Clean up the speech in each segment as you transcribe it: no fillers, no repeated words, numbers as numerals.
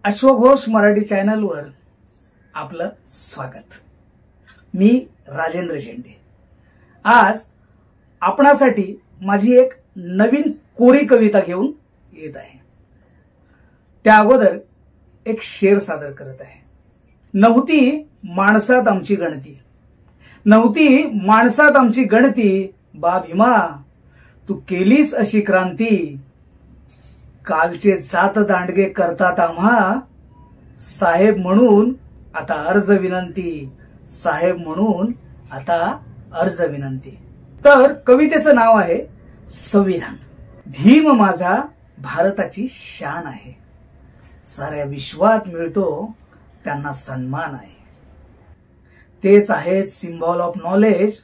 अश्वघोष मराठी चॅनलवर आपलं स्वागत। मी राजेंद्र शेंडे। आज आपणासाठी माझी एक नवीन कोरी कविता घेऊन येत आहे। त्या अगोदर एक शेर सादर करत आहे। नव्हती माणसात आमची गणती, नव्हती माणसात आमची गणती, बा भीमा तू केलीस अशी क्रांती। कालचे जात दांडगे करतात आम्हा, साहेब म्हणून आता अर्ज विनंती, साहेब म्हणून आता अर्ज विनंती। तर कवितेचं नाव आहे संविधान। भीम माझा भारताची शान आहे, साऱ्या विश्वात मिळतो त्यांना सन्मान आहे। तेच आहेत सिम्बॉल ऑफ नॉलेज,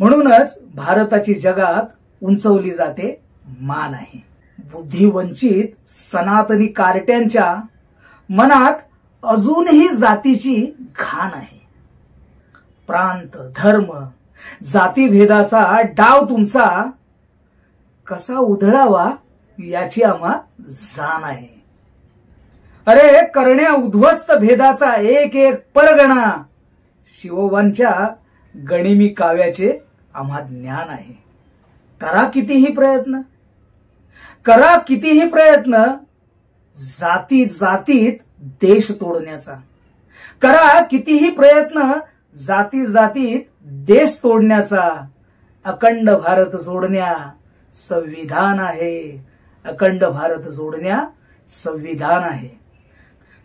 म्हणूनच भारताची जगात उंचवली जाते मान आहे। बुद्धिवंचित सनातनी कार्ट्यांच्या मनात अजूनही जातीची घाण आहे। प्रांत धर्म जातीभेदाचा डाव तुमचा कसा उधळावा याची आम्हा जाण आहे। अरे करण्या उद्ध्वस्त भेदाचा एक एक परगणा, शिवोबांच्या गणिमी काव्याचे आम्हा ज्ञान आहे। करा कितीही प्रयत्न, करा कितीही प्रयत्न जाती जातीत देश तोडण्याचा, करा कितीही प्रयत्न जाती जातीत देश तोडण्याचा। अखंड भारत जोडण्या संविधान आहे, अखंड भारत जोडण्या संविधान आहे।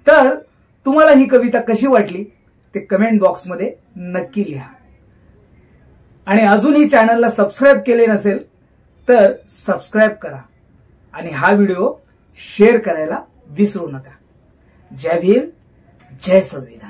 तर तुम्हाला ही कविता कशी वाटली ते कमेंट बॉक्स मध्ये नक्की लिहा। आणि अजूनही चॅनलला सबस्क्राइब केले नसेल तर सबस्क्राइब करा आणि हा व्हिडिओ शेअर करायला विसरू नका। जय भीम, जय संविधान।